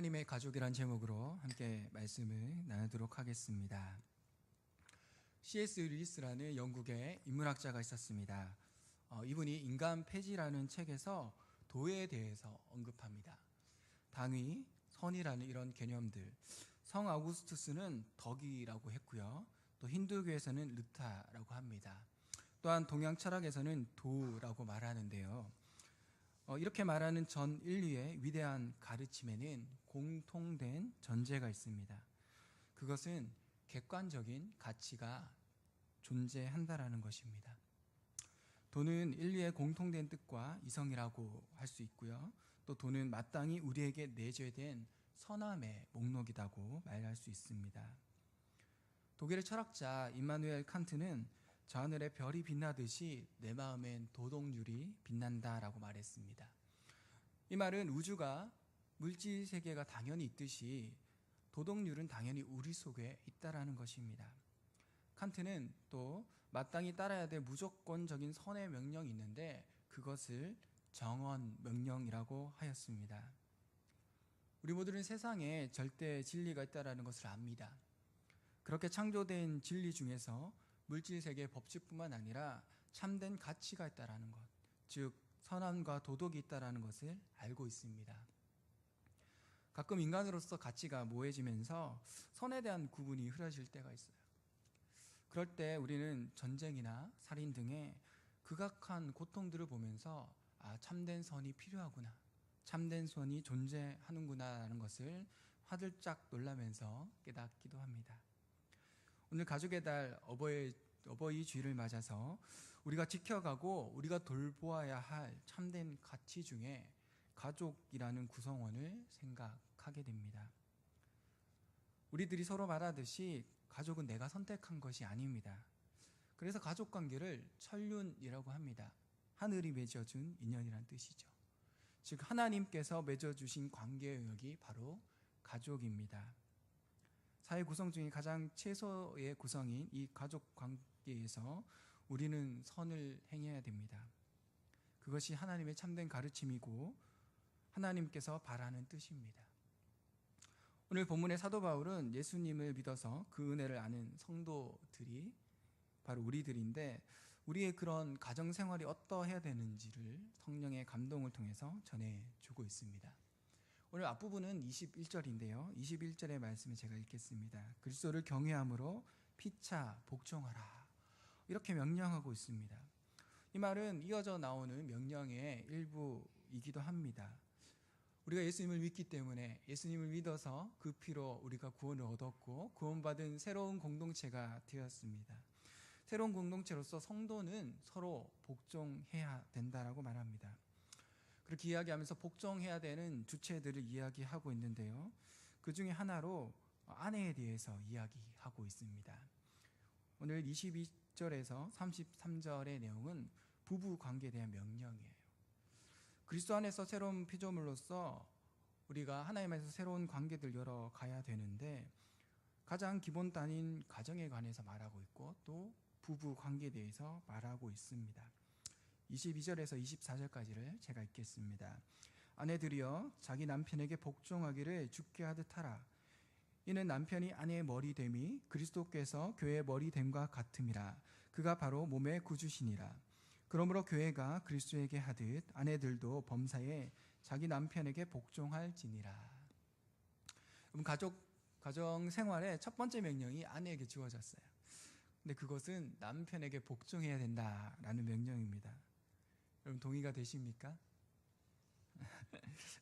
하나님의 가족이란 제목으로 함께 말씀을 나누도록 하겠습니다. C.S. 루이스라는 영국의 인문학자가 있었습니다. 이분이 인간 폐지라는 책에서 도에 대해서 언급합니다. 당위, 선이라는 이런 개념들, 성 아우구스투스는 덕이라고 했고요. 또 힌두교에서는 르타라고 합니다. 또한 동양 철학에서는 도라고 말하는데요. 이렇게 말하는 전 인류의 위대한 가르침에는 공통된 전제가 있습니다. 그것은 객관적인 가치가 존재한다라는 것입니다. 도는 인류의 공통된 뜻과 이성이라고 할 수 있고요. 또 도는 마땅히 우리에게 내재된 선함의 목록이라고 말할 수 있습니다. 독일의 철학자 임마누엘 칸트는 저 하늘의 별이 빛나듯이 내 마음엔 도덕률이 빛난다라고 말했습니다. 이 말은 우주가 물질 세계가 당연히 있듯이 도덕률은 당연히 우리 속에 있다라는 것입니다. 칸트는 또 마땅히 따라야 될 무조건적인 선의 명령이 있는데 그것을 정언 명령이라고 하였습니다. 우리 모두는 세상에 절대 진리가 있다라는 것을 압니다. 그렇게 창조된 진리 중에서 물질 세계의 법칙뿐만 아니라 참된 가치가 있다라는 것, 즉 선함과 도덕이 있다라는 것을 알고 있습니다. 가끔 인간으로서 가치가 모호해지면서 선에 대한 구분이 흐려질 때가 있어요. 그럴 때 우리는 전쟁이나 살인 등의 극악한 고통들을 보면서 참된 선이 필요하구나, 참된 선이 존재하는구나라는 것을 화들짝 놀라면서 깨닫기도 합니다. 오늘 가족의 달 어버이 주일을 맞아서 우리가 지켜가고 우리가 돌보아야 할 참된 가치 중에 가족이라는 구성원을 생각하게 됩니다. 우리들이 서로 말하듯이 가족은 내가 선택한 것이 아닙니다. 그래서 가족관계를 천륜이라고 합니다. 하늘이 맺어준 인연이란 뜻이죠. 즉 하나님께서 맺어주신 관계 영역이 바로 가족입니다. 사회 구성 중에 가장 최소의 구성인 이 가족 관계에서 우리는 선을 행해야 됩니다. 그것이 하나님의 참된 가르침이고 하나님께서 바라는 뜻입니다. 오늘 본문의 사도 바울은 예수님을 믿어서 그 은혜를 아는 성도들이 바로 우리들인데 우리의 그런 가정생활이 어떠해야 되는지를 성령의 감동을 통해서 전해주고 있습니다. 오늘 앞부분은 21절인데요. 21절의 말씀을 제가 읽겠습니다. 그리스도를 경외함으로 피차 복종하라. 이렇게 명령하고 있습니다. 이 말은 이어져 나오는 명령의 일부이기도 합니다. 우리가 예수님을 믿기 때문에 예수님을 믿어서 그 피로 우리가 구원을 얻었고 구원받은 새로운 공동체가 되었습니다. 새로운 공동체로서 성도는 서로 복종해야 된다라고 말합니다. 그렇게 이야기하면서 복종해야 되는 주체들을 이야기하고 있는데요. 그 중에 하나로 아내에 대해서 이야기하고 있습니다. 오늘 22절에서 33절의 내용은 부부 관계에 대한 명령이에요. 그리스도 안에서 새로운 피조물로서 우리가 하나님 안에서 새로운 관계들 열어가야 되는데 가장 기본 단위인 가정에 관해서 말하고 있고 또 부부 관계에 대해서 말하고 있습니다. 22절에서 24절까지를 제가 읽겠습니다. 아내들이여 자기 남편에게 복종하기를 주께 하듯 하라. 이는 남편이 아내의 머리됨이 그리스도께서 교회의 머리됨과 같음이라. 그가 바로 몸의 구주시니라. 그러므로 교회가 그리스도에게 하듯 아내들도 범사에 자기 남편에게 복종할지니라. 가정 생활의 첫 번째 명령이 아내에게 주어졌어요. 근데 그것은 남편에게 복종해야 된다라는 명령입니다. 여러분 동의가 되십니까?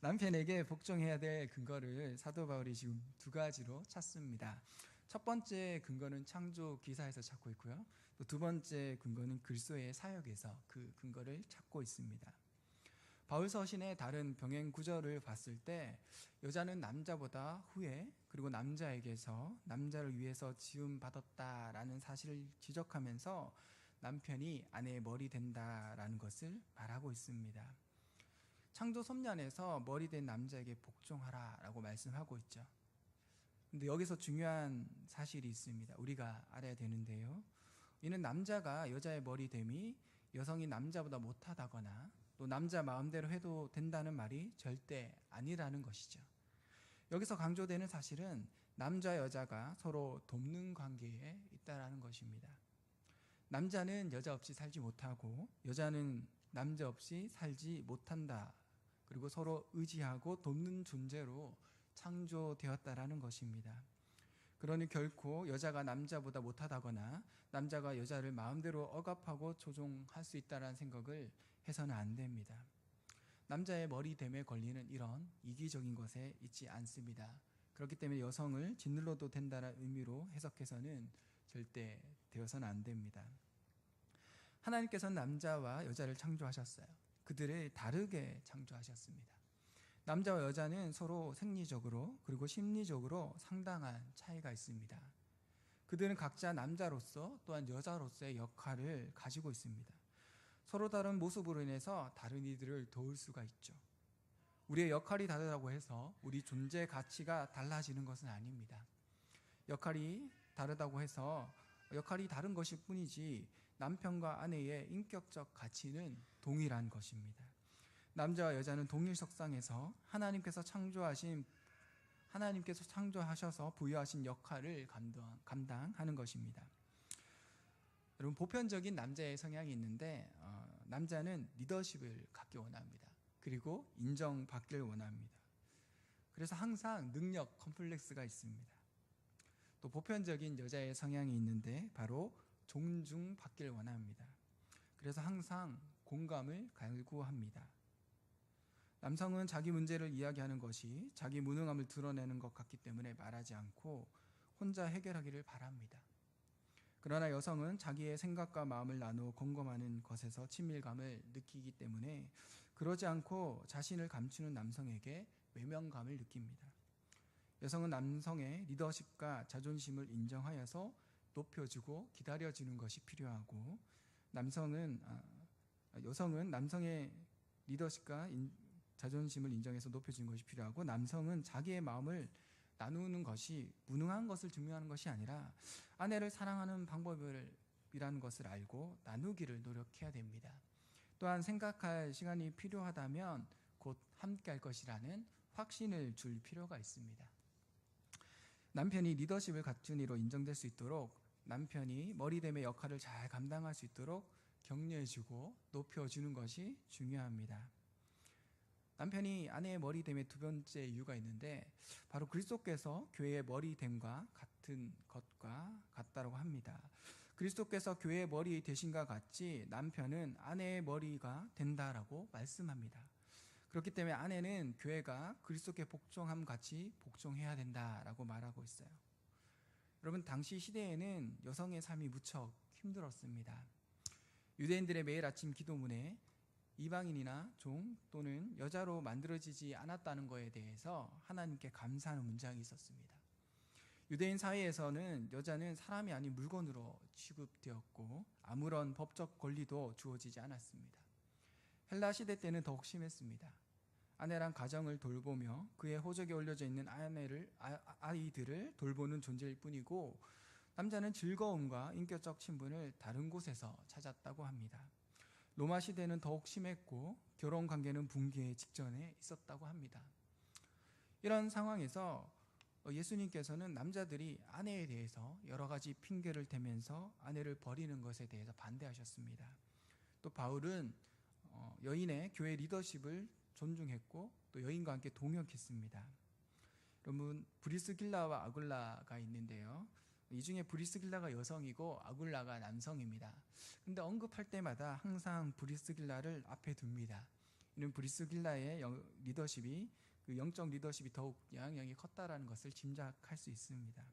남편에게 복종해야 될 근거를 사도 바울이 지금 두 가지로 찾습니다. 첫 번째 근거는 창조 기사에서 찾고 있고요. 또 두 번째 근거는 그리스도의 사역에서 그 근거를 찾고 있습니다. 바울 서신의 다른 병행 구절을 봤을 때 여자는 남자보다 후에 그리고 남자에게서 남자를 위해서 지음 받았다라는 사실을 지적하면서 남편이 아내의 머리 된다라는 것을 말하고 있습니다. 창조 섭리안에서 머리 된 남자에게 복종하라라고 말씀하고 있죠. 근데 여기서 중요한 사실이 있습니다. 우리가 알아야 되는데요. 이는 남자가 여자의 머리됨이 여성이 남자보다 못하다거나 또 남자 마음대로 해도 된다는 말이 절대 아니라는 것이죠. 여기서 강조되는 사실은 남자 여자가 서로 돕는 관계에 있다라는 것입니다. 남자는 여자 없이 살지 못하고 여자는 남자 없이 살지 못한다. 그리고 서로 의지하고 돕는 존재로 창조되었다라는 것입니다. 그러니 결코 여자가 남자보다 못하다거나 남자가 여자를 마음대로 억압하고 조종할 수 있다는 생각을 해서는 안 됩니다. 남자의 머리됨에 걸리는 이런 이기적인 것에 있지 않습니다. 그렇기 때문에 여성을 짓눌러도 된다는 의미로 해석해서는 절대 되어서는 안 됩니다. 하나님께서는 남자와 여자를 창조하셨어요. 그들을 다르게 창조하셨습니다. 남자와 여자는 서로 생리적으로 그리고 심리적으로 상당한 차이가 있습니다. 그들은 각자 남자로서 또한 여자로서의 역할을 가지고 있습니다. 서로 다른 모습으로 인해서 다른 이들을 도울 수가 있죠. 우리의 역할이 다르다고 해서 우리 존재 가치가 달라지는 것은 아닙니다. 역할이 다르다고 해서 역할이 다른 것일 뿐이지 남편과 아내의 인격적 가치는 동일한 것입니다. 남자와 여자는 동일 석상에서 하나님께서 창조하셔서 부여하신 역할을 감당하는 것입니다. 여러분, 보편적인 남자의 성향이 있는데 남자는 리더십을 갖기 원합니다. 그리고 인정받기를 원합니다. 그래서 항상 능력 컴플렉스가 있습니다. 또 보편적인 여자의 성향이 있는데 바로 존중받기를 원합니다. 그래서 항상 공감을 갈구합니다. 남성은 자기 문제를 이야기하는 것이 자기 무능함을 드러내는 것 같기 때문에 말하지 않고 혼자 해결하기를 바랍니다. 그러나 여성은 자기의 생각과 마음을 나누어 공감하는 것에서 친밀감을 느끼기 때문에 그러지 않고 자신을 감추는 남성에게 외면감을 느낍니다. 여성은 남성의 리더십과 자존심을 인정하여서 높여주고 기다려주는 것이 필요하고 여성은 남성의 리더십과 자존심을 인정해서 높여주는 것이 필요하고 남성은 자기의 마음을 나누는 것이 무능한 것을 증명하는 것이 아니라 아내를 사랑하는 방법이라는 것을 알고 나누기를 노력해야 됩니다. 또한 생각할 시간이 필요하다면 곧 함께할 것이라는 확신을 줄 필요가 있습니다. 남편이 리더십을 갖춘 이로 인정될 수 있도록 남편이 머리됨의 역할을 잘 감당할 수 있도록 격려해주고 높여주는 것이 중요합니다. 남편이 아내의 머리됨의 두 번째 이유가 있는데 바로 그리스도께서 교회의 머리됨과 같은 것과 같다고 합니다. 그리스도께서 교회의 머리 되신과 같이 남편은 아내의 머리가 된다라고 말씀합니다. 그렇기 때문에 아내는 교회가 그리스도께 복종함 같이 복종해야 된다라고 말하고 있어요. 여러분, 당시 시대에는 여성의 삶이 무척 힘들었습니다. 유대인들의 매일 아침 기도문에 이방인이나 종 또는 여자로 만들어지지 않았다는 것에 대해서 하나님께 감사하는 문장이 있었습니다. 유대인 사회에서는 여자는 사람이 아닌 물건으로 취급되었고 아무런 법적 권리도 주어지지 않았습니다. 헬라 시대 때는 더욱 심했습니다. 아내란 가정을 돌보며 그의 호적에 올려져 있는 아이들을 돌보는 존재일 뿐이고 남자는 즐거움과 인격적 친분을 다른 곳에서 찾았다고 합니다. 로마 시대는 더욱 심했고 결혼 관계는 붕괴 직전에 있었다고 합니다. 이런 상황에서 예수님께서는 남자들이 아내에 대해서 여러 가지 핑계를 대면서 아내를 버리는 것에 대해서 반대하셨습니다. 또 바울은 여인의 교회 리더십을 존중했고 또 여인과 함께 동역했습니다. 여러분, 브리스길라와 아굴라가 있는데요. 이 중에 브리스길라가 여성이고 아굴라가 남성입니다. 근데 언급할 때마다 항상 브리스길라를 앞에 둡니다. 이는 브리스길라의 리더십이 그 영적 리더십이 더욱 영향력이 컸다라는 것을 짐작할 수 있습니다.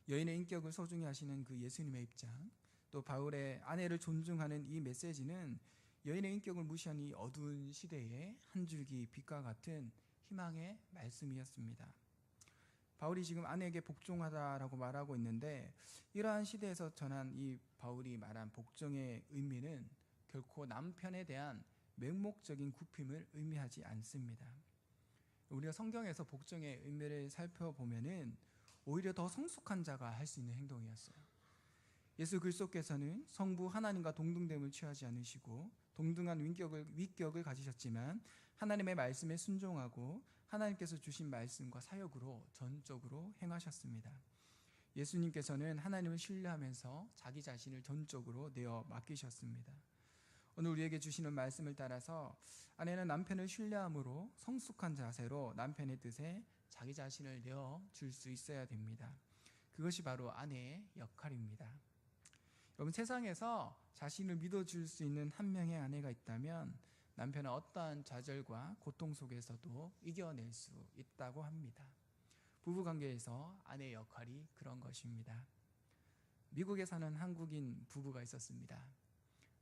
여인의 인격을 소중히 하시는 그 예수님의 입장, 또 바울의 아내를 존중하는 이 메시지는 여인의 인격을 무시한 이 어두운 시대에 한 줄기 빛과 같은 희망의 말씀이었습니다. 바울이 지금 아내에게 복종하다라고 말하고 있는데 이러한 시대에서 전한 이 바울이 말한 복종의 의미는 결코 남편에 대한 맹목적인 굽힘을 의미하지 않습니다. 우리가 성경에서 복종의 의미를 살펴보면은 오히려 더 성숙한 자가 할 수 있는 행동이었어요. 예수 그리스도께서는 성부 하나님과 동등됨을 취하지 않으시고 동등한 위격을 가지셨지만 하나님의 말씀에 순종하고 하나님께서 주신 말씀과 사역으로 전적으로 행하셨습니다. 예수님께서는 하나님을 신뢰하면서 자기 자신을 전적으로 내어 맡기셨습니다. 오늘 우리에게 주시는 말씀을 따라서 아내는 남편을 신뢰함으로 성숙한 자세로 남편의 뜻에 자기 자신을 내어 줄 수 있어야 됩니다. 그것이 바로 아내의 역할입니다. 여러분, 세상에서 자신을 믿어줄 수 있는 한 명의 아내가 있다면 남편은 어떠한 좌절과 고통 속에서도 이겨낼 수 있다고 합니다. 부부관계에서 아내의 역할이 그런 것입니다. 미국에 사는 한국인 부부가 있었습니다.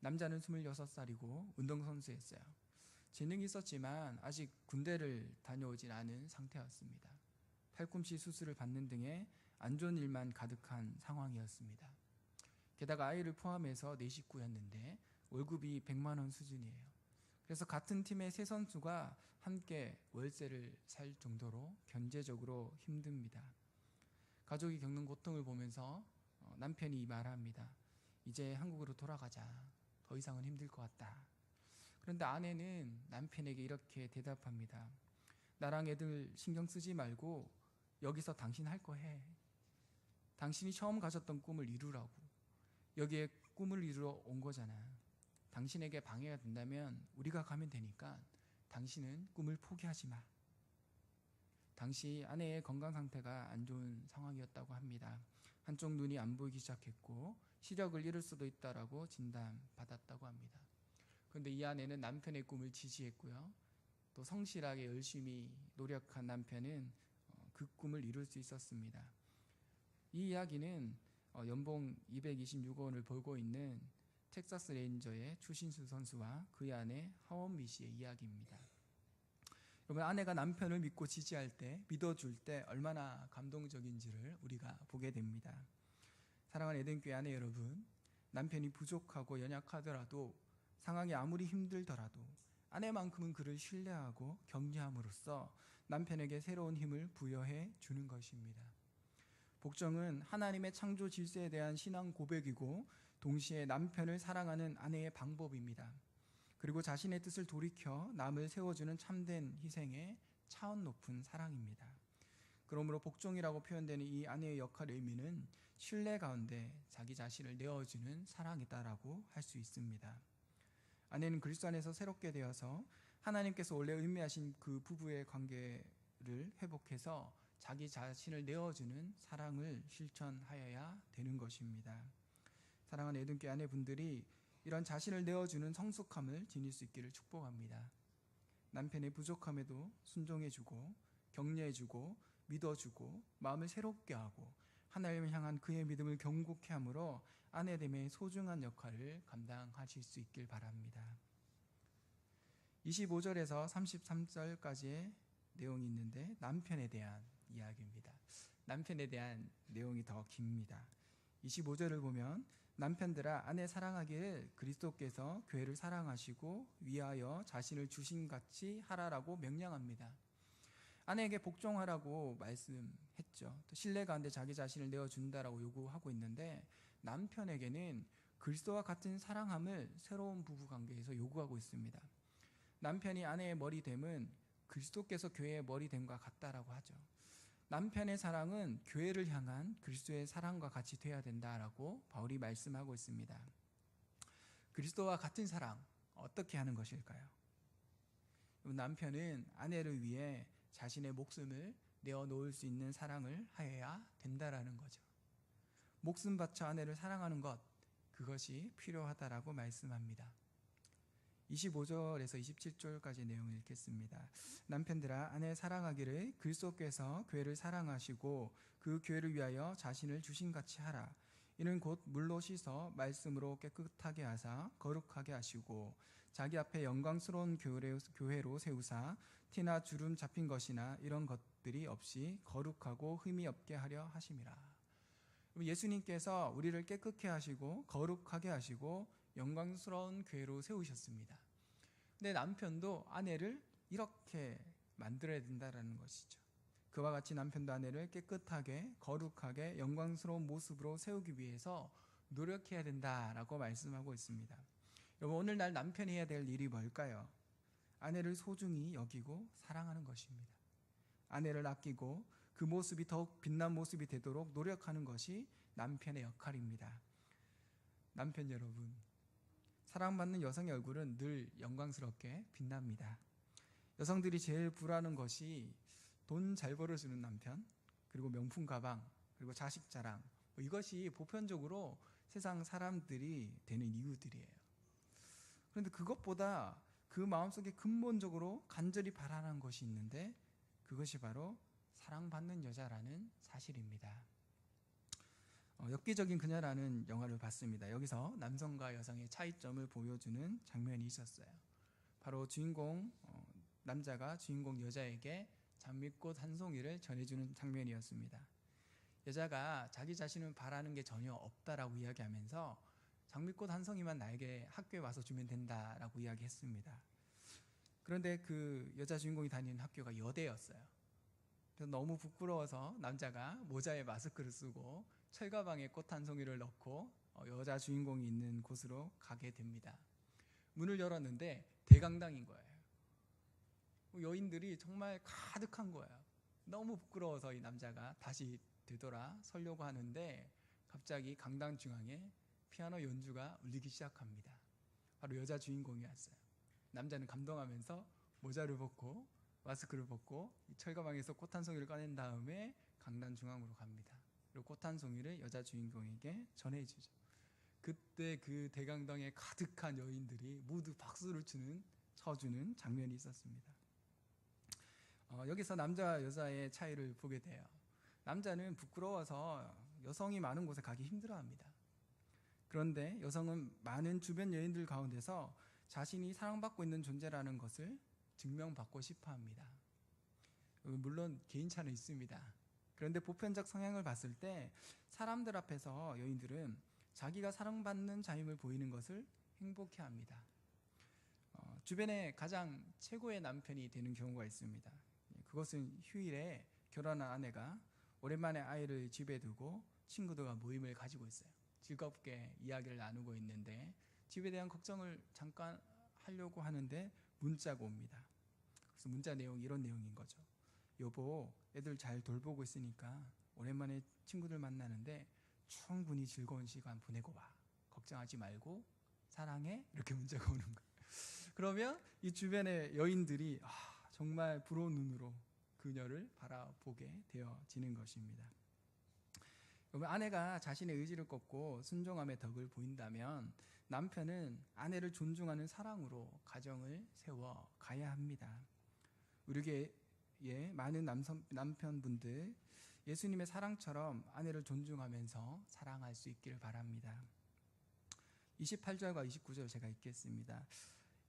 남자는 26살이고 운동선수였어요. 재능이 있었지만 아직 군대를 다녀오진 않은 상태였습니다. 팔꿈치 수술을 받는 등의 안 좋은 일만 가득한 상황이었습니다. 게다가 아이를 포함해서 4식구였는데 월급이 100만 원 수준이에요. 그래서 같은 팀의 세 선수가 함께 월세를 살 정도로 경제적으로 힘듭니다. 가족이 겪는 고통을 보면서 남편이 말합니다. 이제 한국으로 돌아가자. 더 이상은 힘들 것 같다. 그런데 아내는 남편에게 이렇게 대답합니다. 나랑 애들 신경 쓰지 말고 여기서 당신 할 거 해. 당신이 처음 가졌던 꿈을 이루라고. 여기에 꿈을 이루러 온 거잖아. 당신에게 방해가 된다면 우리가 가면 되니까 당신은 꿈을 포기하지 마. 당시 아내의 건강 상태가 안 좋은 상황이었다고 합니다. 한쪽 눈이 안 보이기 시작했고 시력을 잃을 수도 있다라고 진단받았다고 합니다. 그런데 이 아내는 남편의 꿈을 지지했고요. 또 성실하게 열심히 노력한 남편은 그 꿈을 이룰 수 있었습니다. 이 이야기는 연봉 226억 원을 벌고 있는 텍사스 레인저의 추신수 선수와 그의 아내 하원미 씨의 이야기입니다. 여러분, 아내가 남편을 믿고 지지할 때, 믿어줄 때 얼마나 감동적인지를 우리가 보게 됩니다. 사랑하는 에덴교회 아내 여러분, 남편이 부족하고 연약하더라도, 상황이 아무리 힘들더라도 아내만큼은 그를 신뢰하고 격려함으로써 남편에게 새로운 힘을 부여해 주는 것입니다. 복종은 하나님의 창조 질서에 대한 신앙 고백이고 동시에 남편을 사랑하는 아내의 방법입니다. 그리고 자신의 뜻을 돌이켜 남을 세워주는 참된 희생의 차원 높은 사랑입니다. 그러므로 복종이라고 표현되는 이 아내의 역할의 의미는 신뢰 가운데 자기 자신을 내어주는 사랑이다라고 할 수 있습니다. 아내는 그리스도 안에서 새롭게 되어서 하나님께서 원래 의미하신 그 부부의 관계를 회복해서 자기 자신을 내어주는 사랑을 실천하여야 되는 것입니다. 사랑하는 에덴교회 아내분들이 이런 자신을 내어주는 성숙함을 지닐 수 있기를 축복합니다. 남편의 부족함에도 순종해주고 격려해주고 믿어주고 마음을 새롭게 하고 하나님을 향한 그의 믿음을 견고케 함으로 아내됨의 소중한 역할을 감당하실 수 있길 바랍니다. 25절에서 33절까지의 내용이 있는데 남편에 대한 이야기입니다. 남편에 대한 내용이 더 깁니다. 25절을 보면 남편들아 아내 사랑하기를 그리스도께서 교회를 사랑하시고 위하여 자신을 주심같이 하라라고 명령합니다. 아내에게 복종하라고 말씀했죠. 또 신뢰 가운데 자기 자신을 내어준다라고 요구하고 있는데 남편에게는 그리스도와 같은 사랑함을 새로운 부부관계에서 요구하고 있습니다. 남편이 아내의 머리됨은 그리스도께서 교회의 머리됨과 같다라고 하죠. 남편의 사랑은 교회를 향한 그리스도의 사랑과 같이 돼야 된다라고 바울이 말씀하고 있습니다. 그리스도와 같은 사랑, 어떻게 하는 것일까요? 남편은 아내를 위해 자신의 목숨을 내어놓을 수 있는 사랑을 하여야 된다라는 거죠. 목숨 바쳐 아내를 사랑하는 것, 그것이 필요하다라고 말씀합니다. 25절에서 27절까지 내용을 읽겠습니다. 남편들아 아내 사랑하기를 그리스도께서 교회를 사랑하시고 그 교회를 위하여 자신을 주심같이 하라. 이는 곧 물로 씻어 말씀으로 깨끗하게 하사 거룩하게 하시고 자기 앞에 영광스러운 교회로 세우사 티나 주름 잡힌 것이나 이런 것들이 없이 거룩하고 흠이 없게 하려 하심이라. 예수님께서 우리를 깨끗게 하시고 거룩하게 하시고 영광스러운 교회로 세우셨습니다. 근데 남편도 아내를 이렇게 만들어야 된다는 것이죠. 그와 같이 남편도 아내를 깨끗하게 거룩하게 영광스러운 모습으로 세우기 위해서 노력해야 된다라고 말씀하고 있습니다. 여러분, 오늘날 남편이 해야 될 일이 뭘까요? 아내를 소중히 여기고 사랑하는 것입니다. 아내를 아끼고 그 모습이 더욱 빛난 모습이 되도록 노력하는 것이 남편의 역할입니다. 남편 여러분, 사랑받는 여성의 얼굴은 늘 영광스럽게 빛납니다. 여성들이 제일 부러워하는 것이 돈 잘 벌어주는 남편, 그리고 명품 가방, 그리고 자식 자랑, 이것이 보편적으로 세상 사람들이 되는 이유들이에요. 그런데 그것보다 그 마음속에 근본적으로 간절히 바라는 것이 있는데, 그것이 바로 사랑받는 여자라는 사실입니다. 엽기적인 그녀라는 영화를 봤습니다. 여기서 남성과 여성의 차이점을 보여주는 장면이 있었어요. 바로 주인공 남자가 주인공 여자에게 장미꽃 한 송이를 전해주는 장면이었습니다. 여자가 자기 자신은 바라는 게 전혀 없다라고 이야기하면서 장미꽃 한 송이만 나에게 학교에 와서 주면 된다라고 이야기했습니다. 그런데 그 여자 주인공이 다니는 학교가 여대였어요. 그래서 너무 부끄러워서 남자가 모자에 마스크를 쓰고 철가방에 꽃 한 송이를 넣고 여자 주인공이 있는 곳으로 가게 됩니다. 문을 열었는데 대강당인 거예요. 여인들이 정말 가득한 거예요. 너무 부끄러워서 이 남자가 다시 되돌아 서려고 하는데 갑자기 강당 중앙에 피아노 연주가 울리기 시작합니다. 바로 여자 주인공이 왔어요. 남자는 감동하면서 모자를 벗고 마스크를 벗고 철가방에서 꽃 한 송이를 꺼낸 다음에 강당 중앙으로 갑니다. 그리고 꽃 한 송이를 여자 주인공에게 전해주죠. 그때 그 대강당에 가득한 여인들이 모두 박수를 쳐주는 장면이 있었습니다. 여기서 남자와 여자의 차이를 보게 돼요. 남자는 부끄러워서 여성이 많은 곳에 가기 힘들어합니다. 그런데 여성은 많은 주변 여인들 가운데서 자신이 사랑받고 있는 존재라는 것을 증명받고 싶어 합니다. 물론 개인차는 있습니다. 그런데 보편적 성향을 봤을 때 사람들 앞에서 여인들은 자기가 사랑받는 자임을 보이는 것을 행복해합니다. 주변에 가장 최고의 남편이 되는 경우가 있습니다. 그것은 휴일에 결혼한 아내가 오랜만에 아이를 집에 두고 친구들과 모임을 가지고 있어요. 즐겁게 이야기를 나누고 있는데 집에 대한 걱정을 잠깐 하려고 하는데 문자가 옵니다. 그래서 문자 내용이 이런 내용인 거죠. 여보, 애들 잘 돌보고 있으니까 오랜만에 친구들 만나는데 충분히 즐거운 시간 보내고 와. 걱정하지 말고 사랑해. 이렇게 문자가 오는 거예요. 그러면 이 주변의 여인들이 정말 부러운 눈으로 그녀를 바라보게 되어지는 것입니다. 그러면 아내가 자신의 의지를 꺾고 순종함의 덕을 보인다면 남편은 아내를 존중하는 사랑으로 가정을 세워 가야 합니다. 우리에게 많은 남편분들 예수님의 사랑처럼 아내를 존중하면서 사랑할 수 있기를 바랍니다. 28절과 29절 제가 읽겠습니다.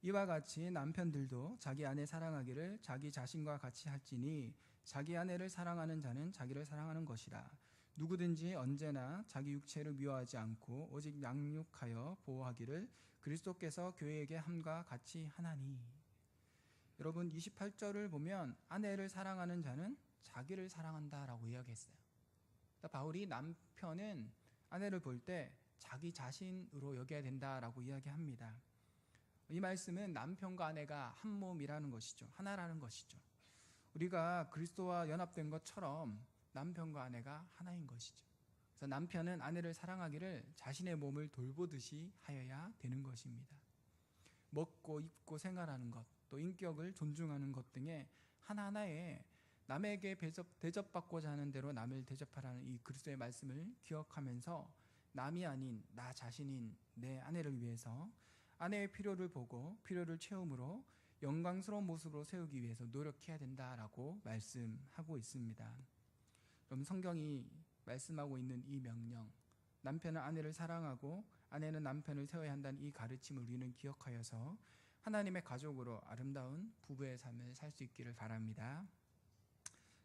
이와 같이 남편들도 자기 아내 사랑하기를 자기 자신과 같이 할지니 자기 아내를 사랑하는 자는 자기를 사랑하는 것이라. 누구든지 언제나 자기 육체를 미워하지 않고 오직 양육하여 보호하기를 그리스도께서 교회에게 함과 같이 하나니. 여러분 28절을 보면 아내를 사랑하는 자는 자기를 사랑한다라고 이야기했어요. 그러니까 바울이 남편은 아내를 볼 때 자기 자신으로 여겨야 된다라고 이야기합니다. 이 말씀은 남편과 아내가 한 몸이라는 것이죠. 하나라는 것이죠. 우리가 그리스도와 연합된 것처럼 남편과 아내가 하나인 것이죠. 그래서 남편은 아내를 사랑하기를 자신의 몸을 돌보듯이 하여야 되는 것입니다. 먹고 입고 생활하는 것, 또 인격을 존중하는 것 등의 하나하나에 남에게 대접받고자 하는 대로 남을 대접하라는 이 그리스도의 말씀을 기억하면서 남이 아닌 나 자신인 내 아내를 위해서 아내의 필요를 보고 필요를 채움으로 영광스러운 모습으로 세우기 위해서 노력해야 된다라고 말씀하고 있습니다. 그럼 성경이 말씀하고 있는 이 명령, 남편은 아내를 사랑하고 아내는 남편을 세워야 한다는 이 가르침을 우리는 기억하여서 하나님의 가족으로 아름다운 부부의 삶을 살 수 있기를 바랍니다.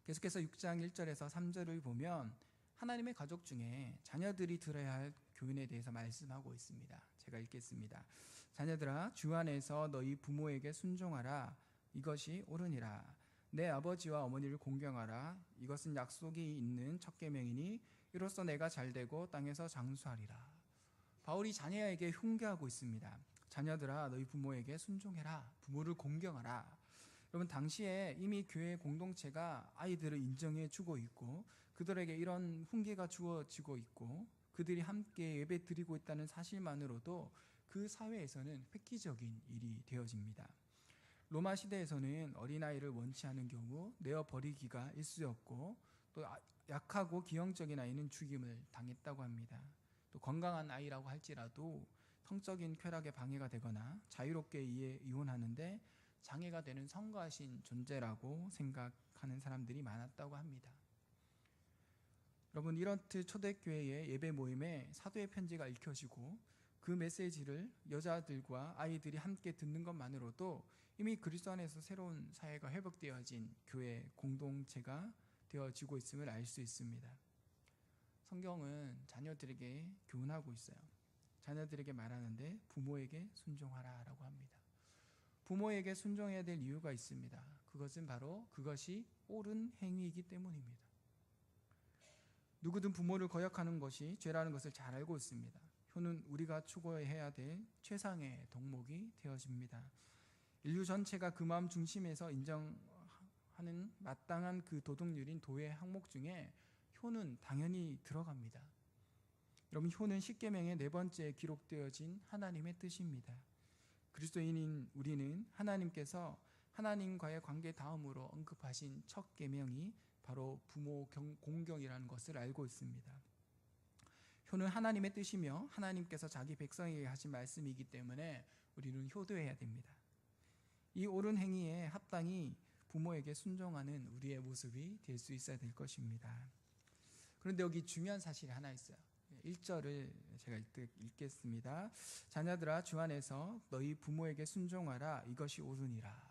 계속해서 6장 1절에서 3절을 보면 하나님의 가족 중에 자녀들이 들어야 할 교훈에 대해서 말씀하고 있습니다. 제가 읽겠습니다. 자녀들아, 주 안에서 너희 부모에게 순종하라. 이것이 옳으니라. 내 아버지와 어머니를 공경하라. 이것은 약속이 있는 첫 계명이니 이로써 내가 잘되고 땅에서 장수하리라. 바울이 자녀에게 훈계하고 있습니다. 자녀들아, 너희 부모에게 순종해라. 부모를 공경하라. 여러분, 당시에 이미 교회 공동체가 아이들을 인정해 주고 있고 그들에게 이런 훈계가 주어지고 있고 그들이 함께 예배 드리고 있다는 사실만으로도 그 사회에서는 획기적인 일이 되어집니다. 로마 시대에서는 어린아이를 원치 않은 경우 내어 버리기가 일쑤였고, 또 약하고 기형적인 아이는 죽임을 당했다고 합니다. 또 건강한 아이라고 할지라도 성적인 쾌락에 방해가 되거나 자유롭게 이혼하는데 장애가 되는 성가신 존재라고 생각하는 사람들이 많았다고 합니다. 여러분, 이렇듯 초대교회의 예배 모임에 사도의 편지가 읽혀지고 그 메시지를 여자들과 아이들이 함께 듣는 것만으로도 이미 그리스도 안에서 새로운 사회가 회복되어진 교회 공동체가 되어지고 있음을 알 수 있습니다. 성경은 자녀들에게 교훈하고 있어요. 자녀들에게 말하는데 부모에게 순종하라 라고 합니다. 부모에게 순종해야 될 이유가 있습니다. 그것은 바로 그것이 옳은 행위이기 때문입니다. 누구든 부모를 거역하는 것이 죄라는 것을 잘 알고 있습니다. 효는 우리가 추구해야 될 최상의 덕목이 되어집니다. 인류 전체가 그 마음 중심에서 인정하는 마땅한 그 도덕률인 도의 항목 중에 효는 당연히 들어갑니다. 여러분, 효는 십계명의 4번째 기록되어진 하나님의 뜻입니다. 그리스도인인 우리는 하나님께서 하나님과의 관계 다음으로 언급하신 첫 계명이 바로 부모 공경이라는 것을 알고 있습니다. 효는 하나님의 뜻이며 하나님께서 자기 백성에게 하신 말씀이기 때문에 우리는 효도해야 됩니다. 이 옳은 행위에 합당히 부모에게 순종하는 우리의 모습이 될 수 있어야 될 것입니다. 그런데 여기 중요한 사실이 하나 있어요. 1절을 제가 읽겠습니다. 자녀들아, 주 안에서 너희 부모에게 순종하라. 이것이 옳으니라.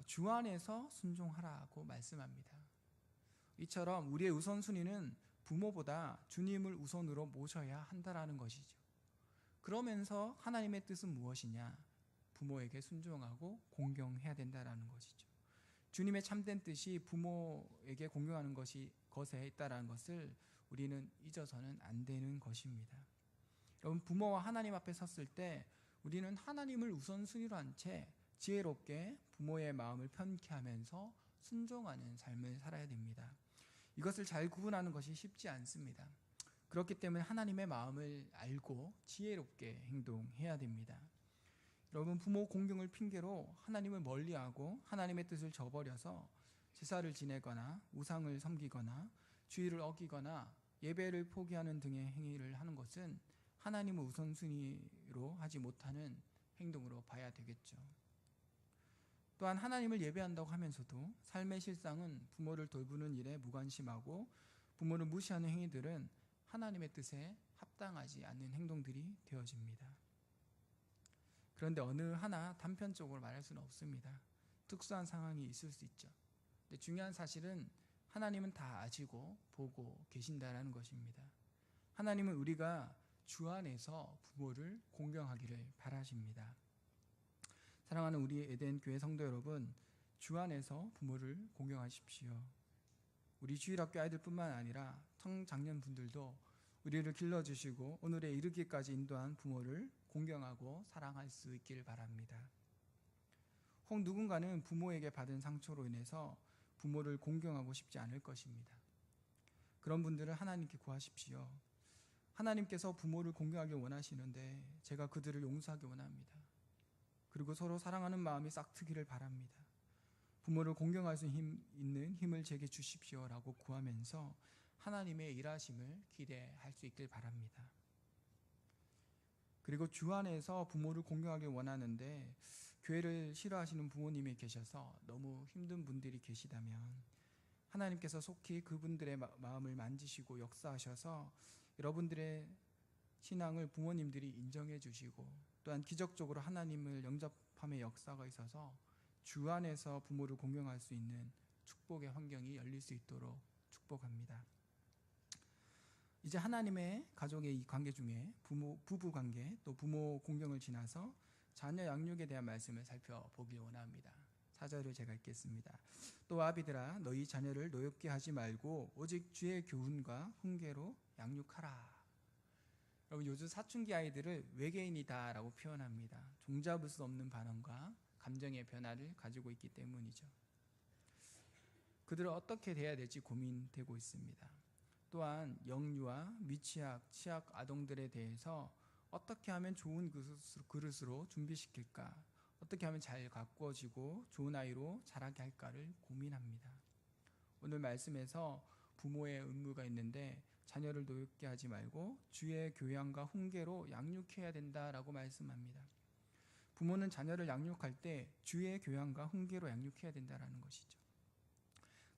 주 안에서 순종하라고 말씀합니다. 이처럼 우리의 우선순위는 부모보다 주님을 우선으로 모셔야 한다라는 것이죠. 그러면서 하나님의 뜻은 무엇이냐? 부모에게 순종하고 공경해야 된다라는 것이죠. 주님의 참된 뜻이 부모에게 공경하는 것에 있다라는 것을 우리는 잊어서는 안 되는 것입니다. 여러분, 부모와 하나님 앞에 섰을 때 우리는 하나님을 우선순위로 한 채 지혜롭게 부모의 마음을 편케 하면서 순종하는 삶을 살아야 됩니다. 이것을 잘 구분하는 것이 쉽지 않습니다. 그렇기 때문에 하나님의 마음을 알고 지혜롭게 행동해야 됩니다. 여러분, 부모 공경을 핑계로 하나님을 멀리하고 하나님의 뜻을 저버려서 제사를 지내거나 우상을 섬기거나 주의를 어기거나 예배를 포기하는 등의 행위를 하는 것은 하나님을 우선순위로 하지 못하는 행동으로 봐야 되겠죠. 또한 하나님을 예배한다고 하면서도 삶의 실상은 부모를 돌보는 일에 무관심하고 부모를 무시하는 행위들은 하나님의 뜻에 합당하지 않는 행동들이 되어집니다. 그런데 어느 하나 단편적으로 말할 수는 없습니다. 특수한 상황이 있을 수 있죠. 근데 중요한 사실은 하나님은 다 아시고 보고 계신다라는 것입니다. 하나님은 우리가 주 안에서 부모를 공경하기를 바라십니다. 사랑하는 우리 에덴 교회 성도 여러분, 주 안에서 부모를 공경하십시오. 우리 주일학교 아이들뿐만 아니라 청장년분들도 우리를 길러주시고 오늘에 이르기까지 인도한 부모를 공경하고 사랑할 수 있기를 바랍니다. 혹 누군가는 부모에게 받은 상처로 인해서 부모를 공경하고 싶지 않을 것입니다. 그런 분들은 하나님께 구하십시오. 하나님께서 부모를 공경하길 원하시는데 제가 그들을 용서하기 원합니다. 그리고 서로 사랑하는 마음이 싹트기를 바랍니다. 부모를 공경할 수 있는 힘을 제게 주십시오라고 구하면서 하나님의 일하심을 기대할 수 있길 바랍니다. 그리고 주 안에서 부모를 공경하길 원하는데 교회를 싫어하시는 부모님이 계셔서 너무 힘든 분들이 계시다면 하나님께서 속히 그분들의 마음을 만지시고 역사하셔서 여러분들의 신앙을 부모님들이 인정해 주시고 또한 기적적으로 하나님을 영접함의 역사가 있어서 주 안에서 부모를 공경할 수 있는 축복의 환경이 열릴 수 있도록 축복합니다. 이제 하나님의 가족의 이 관계 중에 부부 관계 또 부모 공경을 지나서 자녀 양육에 대한 말씀을 살펴보길 원합니다. 4절을 제가 읽겠습니다. 또 아비들아, 너희 자녀를 노엽게 하지 말고 오직 주의 교훈과 훈계로 양육하라. 여러분, 요즘 사춘기 아이들을 외계인이다 라고 표현합니다. 종잡을 수 없는 반응과 감정의 변화를 가지고 있기 때문이죠. 그들은 어떻게 돼야 될지 고민되고 있습니다. 또한 영유아, 미취학, 취학 아동들에 대해서 어떻게 하면 좋은 그릇으로 준비시킬까, 어떻게 하면 잘 가꾸어지고 좋은 아이로 자라게 할까를 고민합니다. 오늘 말씀에서 부모의 의무가 있는데 자녀를 노엽게 하지 말고 주의 교양과 훈계로 양육해야 된다라고 말씀합니다. 부모는 자녀를 양육할 때 주의 교양과 훈계로 양육해야 된다라는 것이죠.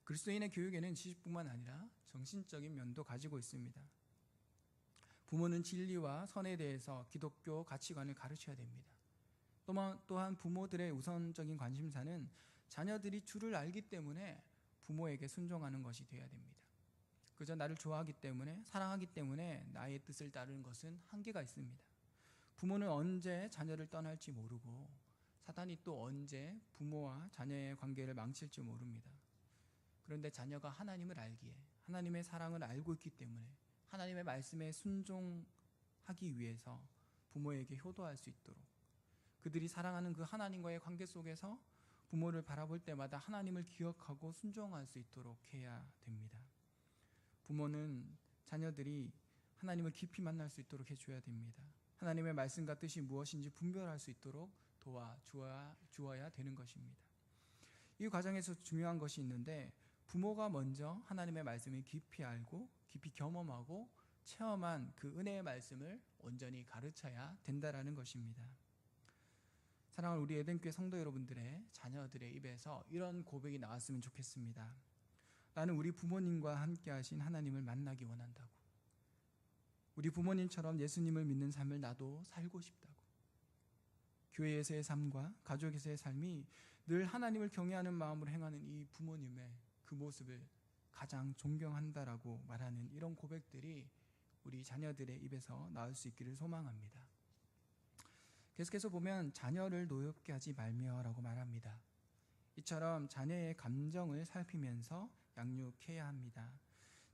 그리스도인의 교육에는 지식뿐만 아니라 정신적인 면도 가지고 있습니다. 부모는 진리와 선에 대해서 기독교 가치관을 가르쳐야 됩니다. 또한 부모들의 우선적인 관심사는 자녀들이 주를 알기 때문에 부모에게 순종하는 것이 되어야 됩니다. 그저 나를 좋아하기 때문에, 사랑하기 때문에 나의 뜻을 따르는 것은 한계가 있습니다. 부모는 언제 자녀를 떠날지 모르고 사탄이 또 언제 부모와 자녀의 관계를 망칠지 모릅니다. 그런데 자녀가 하나님을 알기에, 하나님의 사랑을 알고 있기 때문에 하나님의 말씀에 순종하기 위해서 부모에게 효도할 수 있도록, 그들이 사랑하는 그 하나님과의 관계 속에서 부모를 바라볼 때마다 하나님을 기억하고 순종할 수 있도록 해야 됩니다. 부모는 자녀들이 하나님을 깊이 만날 수 있도록 해줘야 됩니다. 하나님의 말씀과 뜻이 무엇인지 분별할 수 있도록 도와주어야 되는 것입니다. 이 과정에서 중요한 것이 있는데, 부모가 먼저 하나님의 말씀을 깊이 알고 깊이 경험하고 체험한 그 은혜의 말씀을 온전히 가르쳐야 된다라는 것입니다. 사랑하는 우리 에덴교회 성도 여러분들의 자녀들의 입에서 이런 고백이 나왔으면 좋겠습니다. 나는 우리 부모님과 함께 하신 하나님을 만나기 원한다고. 우리 부모님처럼 예수님을 믿는 삶을 나도 살고 싶다고. 교회에서의 삶과 가족에서의 삶이 늘 하나님을 경외하는 마음으로 행하는 이 부모님의 그 모습을 가장 존경한다라고 말하는 이런 고백들이 우리 자녀들의 입에서 나올 수 있기를 소망합니다. 계속해서 보면 자녀를 노엽게 하지 말며라고 말합니다. 이처럼 자녀의 감정을 살피면서 양육해야 합니다.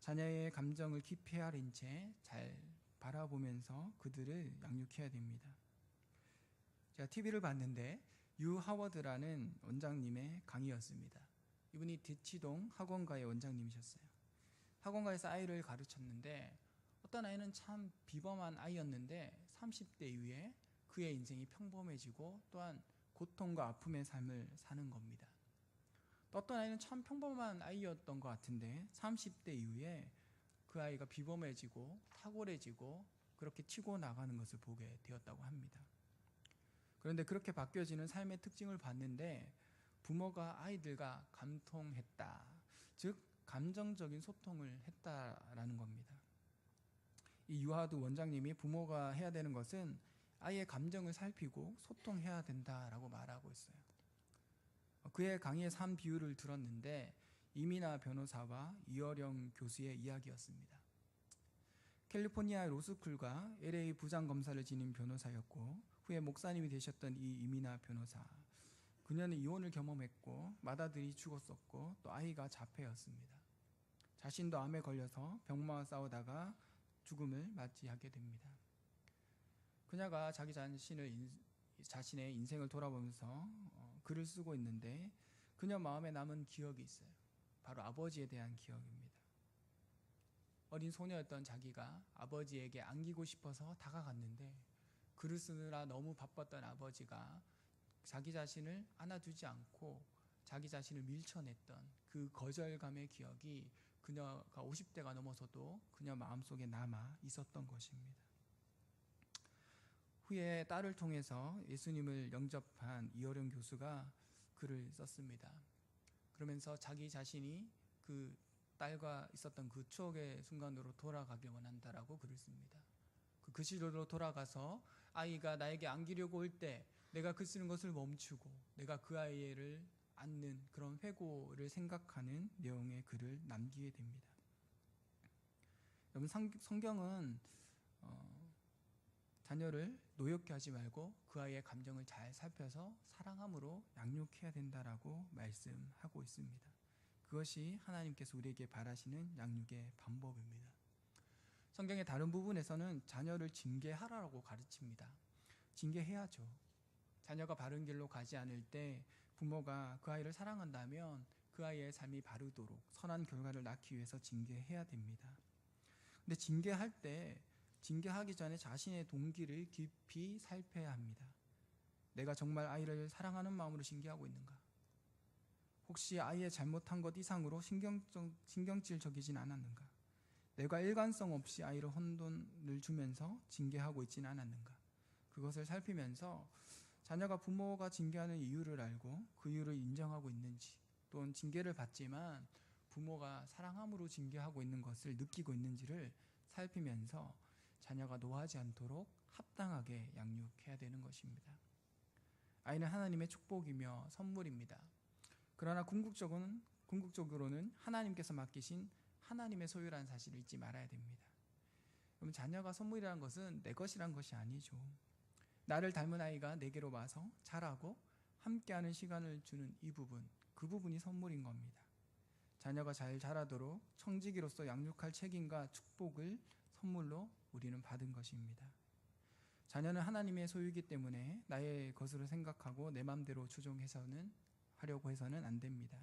자녀의 감정을 깊이 헤아린 채 잘 바라보면서 그들을 양육해야 됩니다. 제가 TV를 봤는데 유 하워드라는 원장님의 강의였습니다. 이분이 대치동 학원가의 원장님이셨어요. 학원가에서 아이를 가르쳤는데 어떤 아이는 참 비범한 아이였는데 30대 이후에 그의 인생이 평범해지고 또한 고통과 아픔의 삶을 사는 겁니다. 또 어떤 아이는 참 평범한 아이였던 것 같은데 30대 이후에 그 아이가 비범해지고 탁월해지고 그렇게 치고 나가는 것을 보게 되었다고 합니다. 그런데 그렇게 바뀌어지는 삶의 특징을 봤는데 부모가 아이들과 감통했다, 즉 감정적인 소통을 했다라는 겁니다. 이 유하드 원장님이 부모가 해야 되는 것은 아이의 감정을 살피고 소통해야 된다라고 말하고 있어요. 그의 강의에서 한 비유를 들었는데 이민아 변호사와 이어령 교수의 이야기였습니다. 캘리포니아 로스쿨과 LA 부장검사를 지닌 변호사였고 후에 목사님이 되셨던 이 이민아 변호사, 그녀는 이혼을 경험했고 맏아들이 죽었었고 또 아이가 자폐였습니다. 자신도 암에 걸려서 병마와 싸우다가 죽음을 맞이하게 됩니다. 그녀가 자기 자신의 인생을 돌아보면서 글을 쓰고 있는데 그녀 마음에 남은 기억이 있어요. 바로 아버지에 대한 기억입니다. 어린 소녀였던 자기가 아버지에게 안기고 싶어서 다가갔는데 글을 쓰느라 너무 바빴던 아버지가 자기 자신을 안아주지 않고 자기 자신을 밀쳐냈던 그 거절감의 기억이 그녀가 50대가 넘어서도 그녀 마음속에 남아 있었던 것입니다. 후에 딸을 통해서 예수님을 영접한 이어령 교수가 글을 썼습니다. 그러면서 자기 자신이 그 딸과 있었던 그 추억의 순간으로 돌아가길 원한다라고 글을 씁니다. 그 시절로 돌아가서 아이가 나에게 안기려고 올 때 내가 글 쓰는 것을 멈추고 내가 그 아이를 안는 그런 회고를 생각하는 내용의 글을 남기게 됩니다. 여러분, 성경은 자녀를 노엽게 하지 말고 그 아이의 감정을 잘 살펴서 사랑함으로 양육해야 된다라고 말씀하고 있습니다. 그것이 하나님께서 우리에게 바라시는 양육의 방법입니다. 성경의 다른 부분에서는 자녀를 징계하라고 가르칩니다. 징계해야죠. 자녀가 바른 길로 가지 않을 때 부모가 그 아이를 사랑한다면 그 아이의 삶이 바르도록 선한 결과를 낳기 위해서 징계해야 됩니다. 근데 징계하기 전에 자신의 동기를 깊이 살펴야 합니다. 내가 정말 아이를 사랑하는 마음으로 징계하고 있는가? 혹시 아이의 잘못한 것 이상으로 신경질적이진 않았는가? 내가 일관성 없이 아이를 혼돈을 주면서 징계하고 있지는 않았는가? 그것을 살피면서 자녀가 부모가 징계하는 이유를 알고 그 이유를 인정하고 있는지, 또는 징계를 받지만 부모가 사랑함으로 징계하고 있는 것을 느끼고 있는지를 살피면서 자녀가 노하지 않도록 합당하게 양육해야 되는 것입니다. 아이는 하나님의 축복이며 선물입니다. 그러나 궁극적으로는 하나님께서 맡기신 하나님의 소유라는 사실을 잊지 말아야 됩니다. 그럼 자녀가 선물이라는 것은 내 것이란 것이 아니죠. 나를 닮은 아이가 내게로 와서 자라고 함께하는 시간을 주는 이 부분, 그 부분이 선물인 겁니다. 자녀가 잘 자라도록 청지기로서 양육할 책임과 축복을 선물로 우리는 받은 것입니다. 자녀는 하나님의 소유이기 때문에 나의 것으로 생각하고 내 마음대로 하려고 해서는 안 됩니다.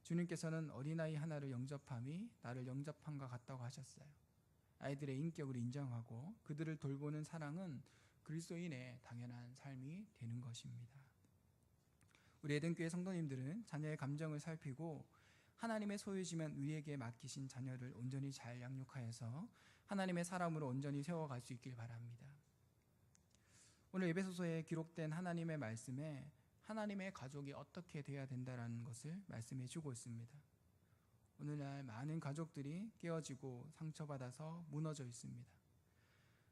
주님께서는 어린아이 하나를 영접함이 나를 영접함과 같다고 하셨어요. 아이들의 인격을 인정하고 그들을 돌보는 사랑은 그리스도인의 당연한 삶이 되는 것입니다. 우리 에덴교회 성도님들은 자녀의 감정을 살피고 하나님의 소유지만 우리에게 맡기신 자녀를 온전히 잘 양육하여서 하나님의 사람으로 온전히 세워갈 수 있길 바랍니다. 오늘 에베소서에 기록된 하나님의 말씀에 하나님의 가족이 어떻게 되어야 된다는 것을 말씀해 주고 있습니다. 오늘날 많은 가족들이 깨어지고 상처받아서 무너져 있습니다.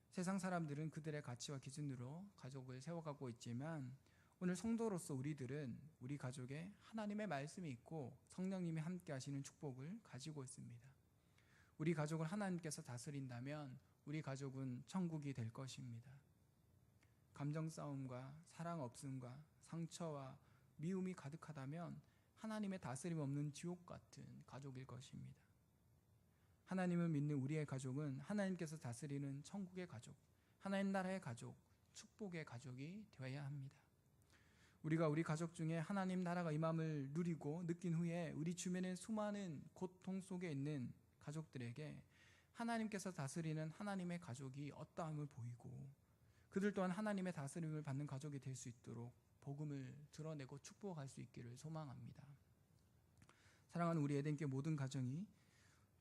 세상 사람들은 그들의 가치와 기준으로 가족을 세워가고 있지만 오늘 성도로서 우리들은 우리 가족에 하나님의 말씀이 있고 성령님이 함께 하시는 축복을 가지고 있습니다. 우리 가족을 하나님께서 다스린다면 우리 가족은 천국이 될 것입니다. 감정 싸움과 사랑 없음과 상처와 미움이 가득하다면 하나님의 다스림 없는 지옥 같은 가족일 것입니다. 하나님을 믿는 우리의 가족은 하나님께서 다스리는 천국의 가족, 하나님 나라의 가족, 축복의 가족이 되어야 합니다. 우리가 우리 가족 중에 하나님 나라가 임함을 누리고 느낀 후에 우리 주변의 수많은 고통 속에 있는 가족들에게 하나님께서 다스리는 하나님의 가족이 어떠함을 보이고 그들 또한 하나님의 다스림을 받는 가족이 될 수 있도록 복음을 드러내고 축복할 수 있기를 소망합니다. 사랑하는 우리 에덴교회 모든 가정이,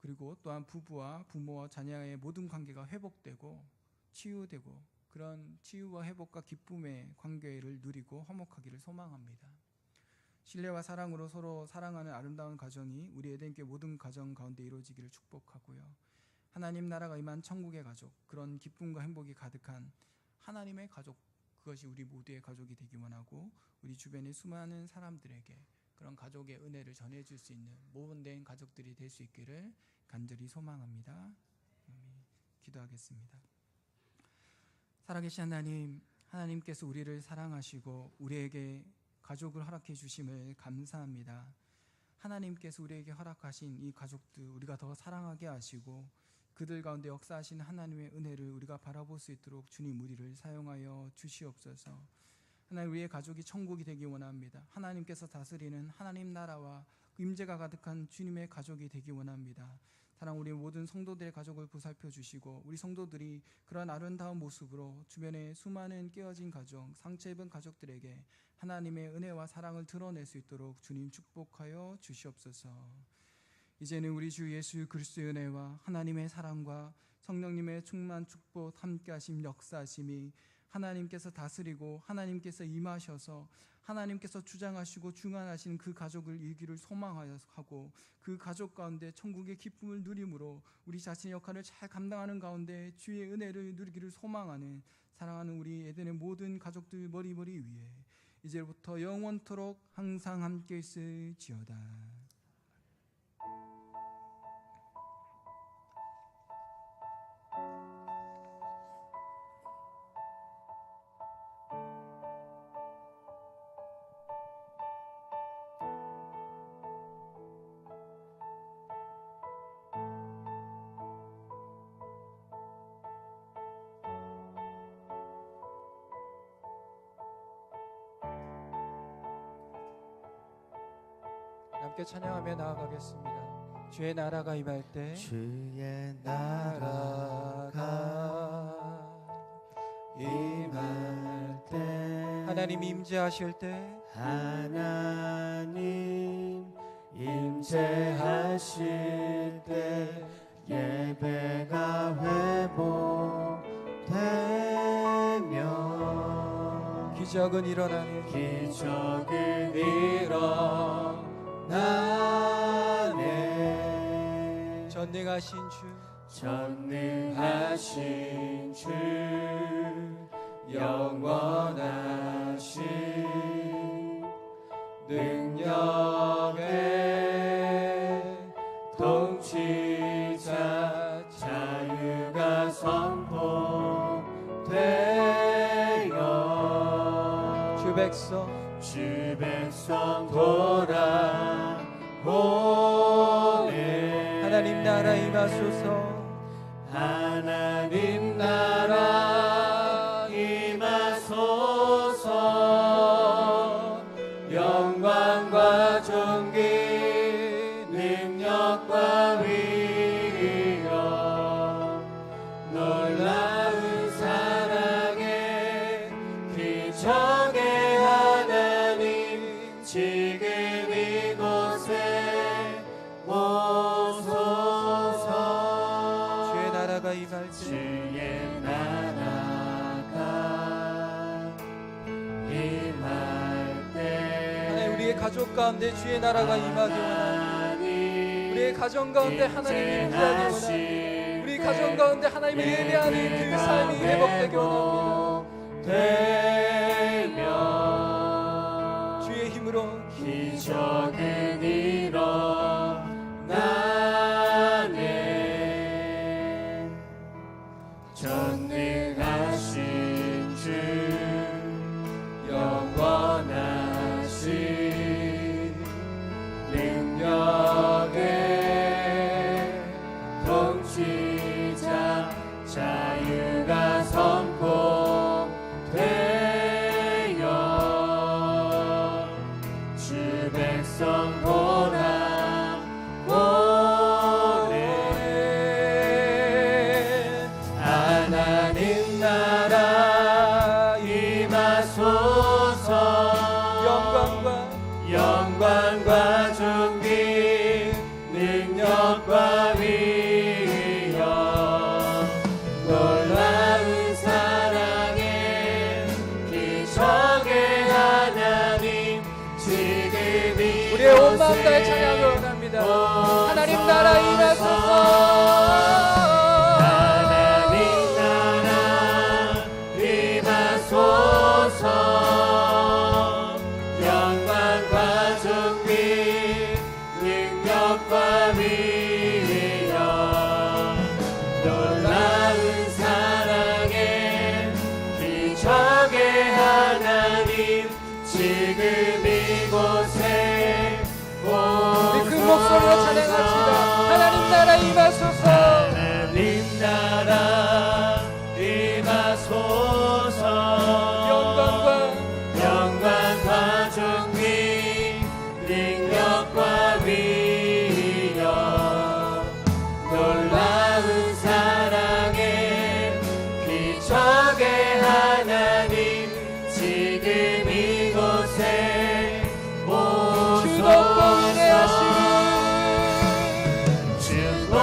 그리고 또한 부부와 부모와 자녀의 모든 관계가 회복되고 치유되고 그런 치유와 회복과 기쁨의 관계를 누리고 화목하기를 소망합니다. 신뢰와 사랑으로 서로 사랑하는 아름다운 가정이 우리 에덴교회 모든 가정 가운데 이루어지기를 축복하고요. 하나님 나라가 임한 천국의 가족, 그런 기쁨과 행복이 가득한 하나님의 가족, 그것이 우리 모두의 가족이 되기 원하고 우리 주변의 수많은 사람들에게 그런 가족의 은혜를 전해줄 수 있는 모범된 가족들이 될 수 있기를 간절히 소망합니다. 기도하겠습니다. 살아계신 하나님, 하나님께서 우리를 사랑하시고 우리에게 가족을 허락해 주심을 감사합니다. 하나님께서 우리에게 허락하신 이 가족들 우리가 더 사랑하게 하시고 그들 가운데 역사하신 하나님의 은혜를 우리가 바라볼 수 있도록 주님 우리를 사용하여 주시옵소서. 하나님, 우리의 가족이 천국이 되기 원합니다. 하나님께서 다스리는 하나님 나라와 임재가 가득한 주님의 가족이 되기 원합니다. 사랑, 우리 모든 성도들의 가족을 보살펴 주시고 우리 성도들이 그런 아름다운 모습으로 주변의 수많은 깨어진 가정, 상처 입은 가족들에게 하나님의 은혜와 사랑을 드러낼 수 있도록 주님 축복하여 주시옵소서. 이제는 우리 주 예수 그리스도의 은혜와 하나님의 사랑과 성령님의 충만 축복 함께 하심 역사하심이 하나님께서 다스리고 하나님께서 임하셔서 하나님께서 주장하시고 중환하시는 그 가족을 이기를 소망하고 그 가족 가운데 천국의 기쁨을 누림으로 우리 자신의 역할을 잘 감당하는 가운데 주의 은혜를 누리기를 소망하는 사랑하는 우리 에덴의 모든 가족들 머리머리 위에 이제부터 영원토록 항상 함께 있을지어다. 함께 찬양하며 나아가겠습니다. 주의 나라가 임할 때 주의 나라가 임할 때 하나님 임재하실 때 하나님 임재하실 때 예배가 회복되며 기적은 일어나니 기적은 일어나네 전능하신 주 전능하신 주 영원하신 능력의 통치자 자유가 선포되어 주 백성 돌아오네 하나님 나라 임하소서 하나님 나라 임하소서 영광과 존귀 능력과 위엄 놀라운 사랑의 기적의 하나님 지금 이곳에 오소서 주의 나라가 임할 때 주의 나라가 임할 때 하나님 우리의 가족 가운데 주의 나라가 임하기 원합니다. 우리의 가정 가운데 하나님이 임하기 원합니다. 우리 가정 가운데 하나님을 예배하는 그 삶이 회복되기 원합니다. 주의 힘으로 기적은 일어나네 전능하신 주 영원하신 능력의 통치자 자유가 선포되어 주 백성 돌아오네 하나님 나라 임하소서 영광과 존귀 능력과 위엄 놀라운 사랑의 기적의 하나님 지금 우리의 온 마음 다해 찬양을 원합니다. 하나님 나라 임하소서 하나님 나라 임하소서 영광과 존귀 능력과 위엄 놀라운 사랑의 기적의 하나님 지금 이곳에 우리 큰 목소리로 찬양합시다. 하나님 나라 임하소서 하나님 나라 임하소서 영광과 존귀 능력과 위엄 놀라운 사랑의 기적의 하나님 지금 이곳에 주높고 위대하신 주높고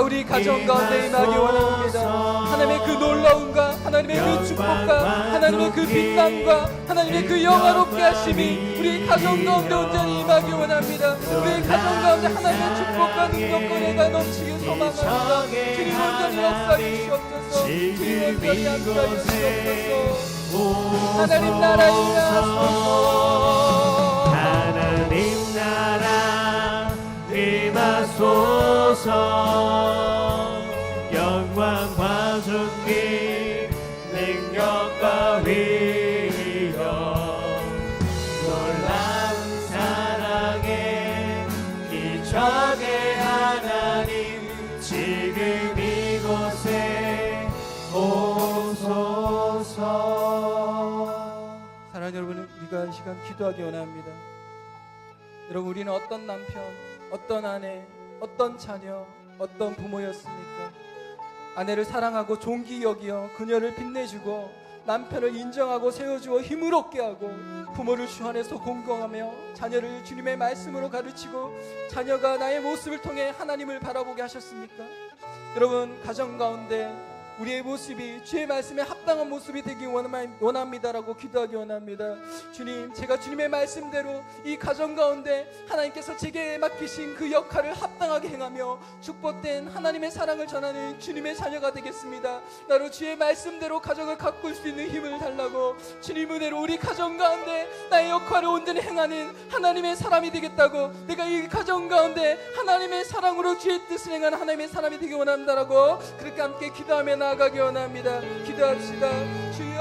우리 가정 가운데 임하기 원합니다. 하나님의 그 놀라움과 하나님의 그 축복과 하나님의 그 빛남과 하나님의 그 영화롭게 하심이 우리 가정 가운데 온전히 임하기 원합니다. 우리 가정 가운데 하나님의 축복과 능력과 은혜가 넘치길 소망합니다. 주님 온전히 역사해 주시옵소서. 주님 온전히 함께하여 주시옵소서. 하나님 나라 임하소서. 하나님 나라 임하소서. 영광과 존귀 능력과 위엄 놀라운 사랑에 기적의 하나님 지금 이곳에 오소서. 사랑하는 여러분, 우리가 이 시간 기도하기 원합니다. 여러분, 우리는 어떤 남편, 어떤 아내, 어떤 자녀, 어떤 부모였습니까? 아내를 사랑하고 존귀 여기어 그녀를 빛내주고 남편을 인정하고 세워주어 힘을 얻게 하고 부모를 주 안에서 공경하며 자녀를 주님의 말씀으로 가르치고 자녀가 나의 모습을 통해 하나님을 바라보게 하셨습니까? 여러분, 가정 가운데 우리의 모습이 주의 말씀에 합당한 모습이 되기 원합니다라고 기도하기 원합니다. 주님, 제가 주님의 말씀대로 이 가정 가운데 하나님께서 제게 맡기신 그 역할을 합당하게 행하며 축복된 하나님의 사랑을 전하는 주님의 자녀가 되겠습니다. 나로 주의 말씀대로 가정을 가꿀 수 있는 힘을 달라고 주님 은혜로 우리 가정 가운데 나의 역할을 온전히 행하는 하나님의 사람이 되겠다고, 내가 이 가정 가운데 하나님의 사랑으로 주의 뜻을 행하는 하나님의 사람이 되기 원합니다라고 그렇게 함께 기도하며 나아가기 원합니다. 기도합시다. 주여,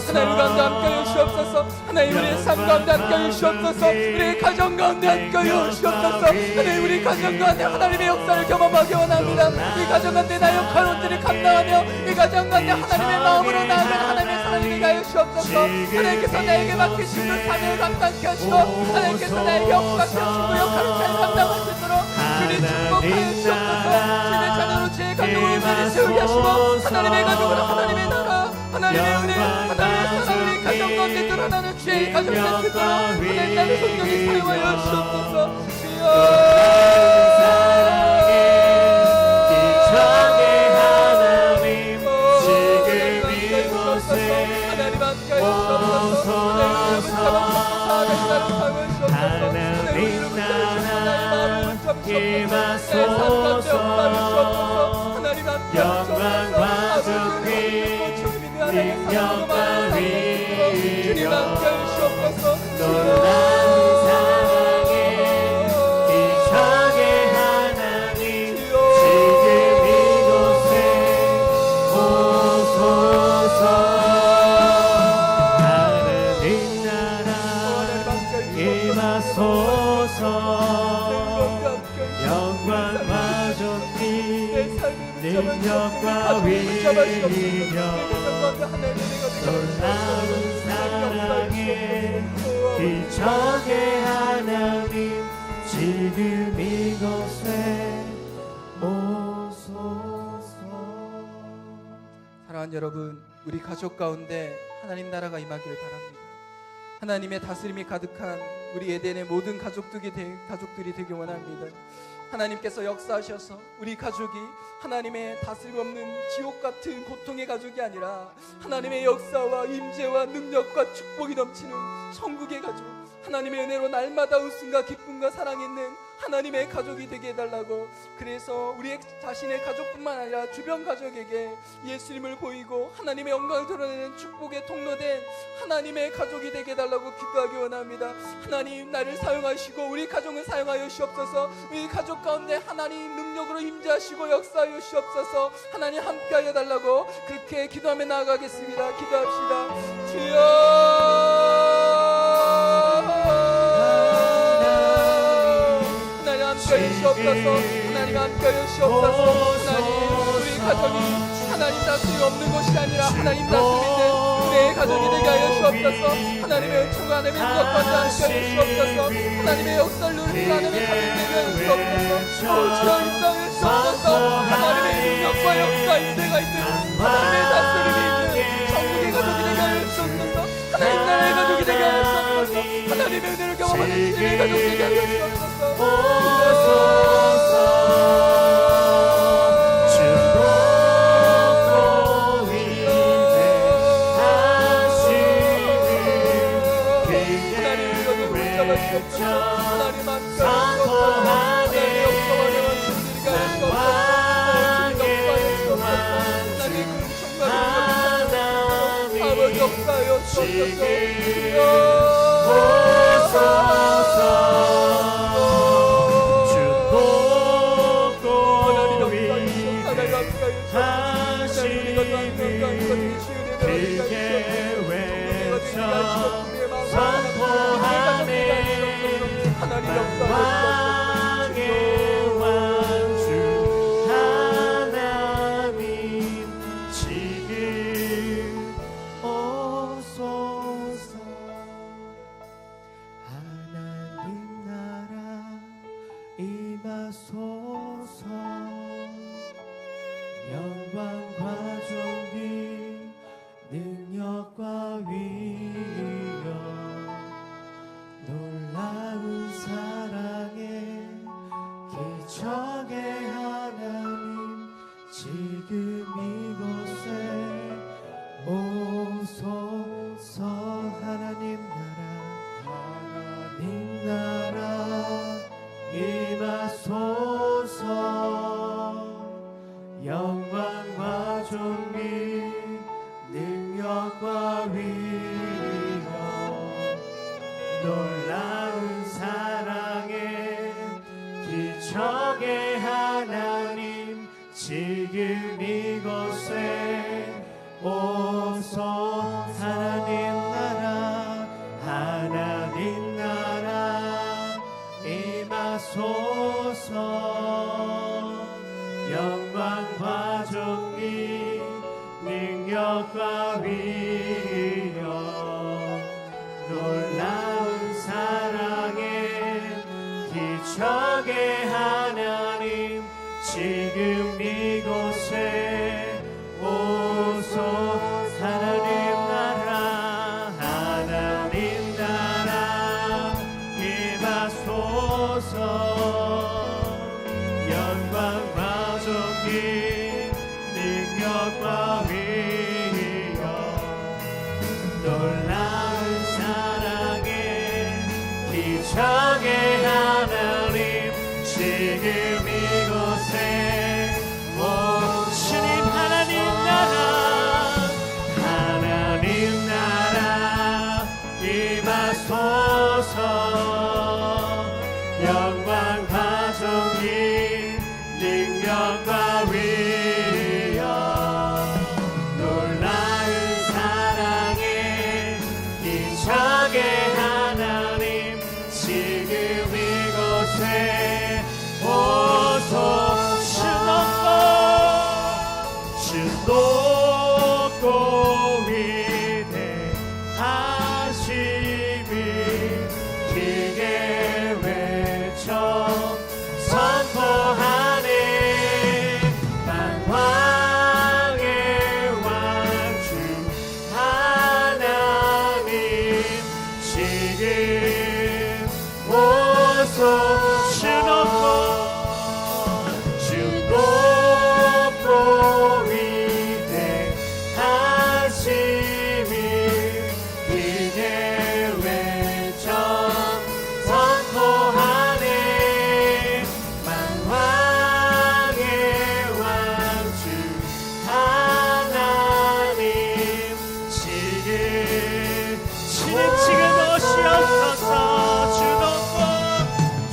하나님 가운데 함께하여 주옵소서. 하나님 우리의 삶 가운데 함께하여 주옵소서. 우리의 가정 가운데 함께하여 주옵소서. 하나님 우리 가정 가운데 하나님의 역사를 경험하기 원합니다. 이 가정 가운데 나의 역할 온전히 감당하며 이 가정 가운데 하나님의 마음으로 나아가는 하나님의 사랑이 되게 하여 주옵소서. 하나님께서 나에게 맡기신 그 사명을 감당케 하시고 하나님께서 나에게 역사케 하신 그 역할을 잘 감당할 수 있도록 주님 축복하여 주옵소서. 주님의 자녀로 제 가정을 온전히 세우게 하시고 하나님의 가족으로 하나님의 나라, 하나님의 은혜, 하나님의 사랑 우리 가정 가운데 드러나는 주의 가정 세트로 하나님 나를 성령이 사용하여 주옵소서. 주여, 하나님 함께하여 주옵소서. 영광과 존귀 능력과 위엄 놀라운 사랑에 기적의 하나님 지금 이곳에 오소서. 하나님 나라 임하소서. 영광과 존귀 능력과 위엄 놀라운 사랑에 기적의 하나님 지금 이곳에 오소서. 사랑하는 여러분, 우리 가족 가운데 하나님 나라가 임하기를 바랍니다. 하나님의 다스림이 가득한 우리 에덴의 모든 가족들이 되기 원합니다. 하나님께서 역사하셔서 우리 가족이 하나님의 다스림 없는 지옥 같은 고통의 가족이 아니라 하나님의 역사와 임재와 능력과 축복이 넘치는 천국의 가족, 하나님의 은혜로 날마다 웃음과 기쁨과 사랑이 있는 하나님의 가족이 되게 해달라고, 그래서 우리 자신의 가족뿐만 아니라 주변 가족에게 예수님을 보이고 하나님의 영광을 드러내는 축복의 통로된 하나님의 가족이 되게 해달라고 기도하기 원합니다. 하나님 나를 사용하시고 우리 가정을 사용하여 주옵소서. 우리 가족 가운데 하나님 능력으로 임재하시고 역사하여 주옵소서. 하나님 함께하여 달라고 그렇게 기도하며 나아가겠습니다. 기도합시다. 주여, 함께하여 주옵소서. 하나님 함께하여 주옵소서. 하나님 우리 가정이 하나님 다스림 없는 것이 아니라 하나님 다스림 있는 우리의 가정이 되게 하여 주옵소서. 하나님의 은총과 하나님의 능력과 함께하여 주옵소서. 하나님의 역사를 누리는 하나님의 가정이 되게 하여 주옵소서. 주여 임당해 주옵소서. 하나님의 능력과 역사 임재가 있는 하나님의 다스림이 있는 천국의 가족이 되게 하여 주옵소서. 하나님 나라의 가족이 되게 하여 주옵소서. 하나님의 은혜를 경험하는 주님의 가족 되게 하여 주옵소서. 영광과 존귀 능력과 위력 놀라운 사랑에 기적의 하나님 지금 이곳에 오소서. 하나님 나라 임하소서. 영광과 존귀 능력과 위력 놀라운 사랑에 기적의 하나님 지금 이곳에 오소. 하나님 나라 임하소서. 영광과 존귀 능력과 위력 놀라운 사랑에 기적의 하나님 지금 이곳에 오소. 하나님 나라 임하소서. 영광과 존귀 능력과 위력 놀라운 사랑에 기적의 하나님 지금 이곳에 주님. 하나님 나라 임하소서. 영광과 존귀 능력과 위력 놀라운 사랑에 기적의 하나님 지금 이곳에 오소. 주 높고 위대하심이 크게 외쳐 선포하네. 만왕의 왕주 하나님 지금 오소. 주 높고 위대하심이 크게 외쳐 선포하네. 만왕의 왕주 하나님 지금 오시옵소서.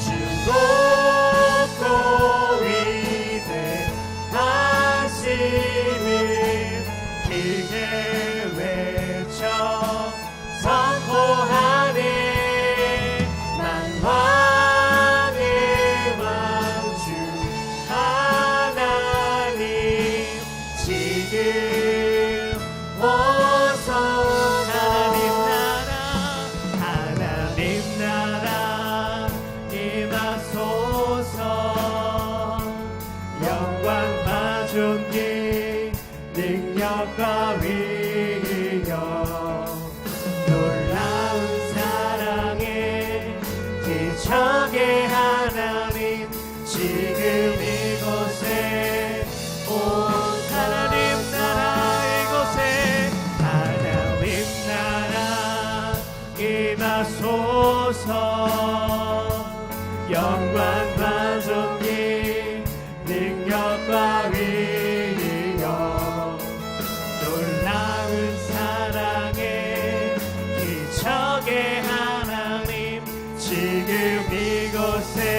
주 기적의 하나님 지금 이곳에 온 하나님 나라 이곳에 하나님 나라 임하소서 영광과 존귀 능력과 위력 놀라운 사랑의 기적의 하나님 지금 이곳에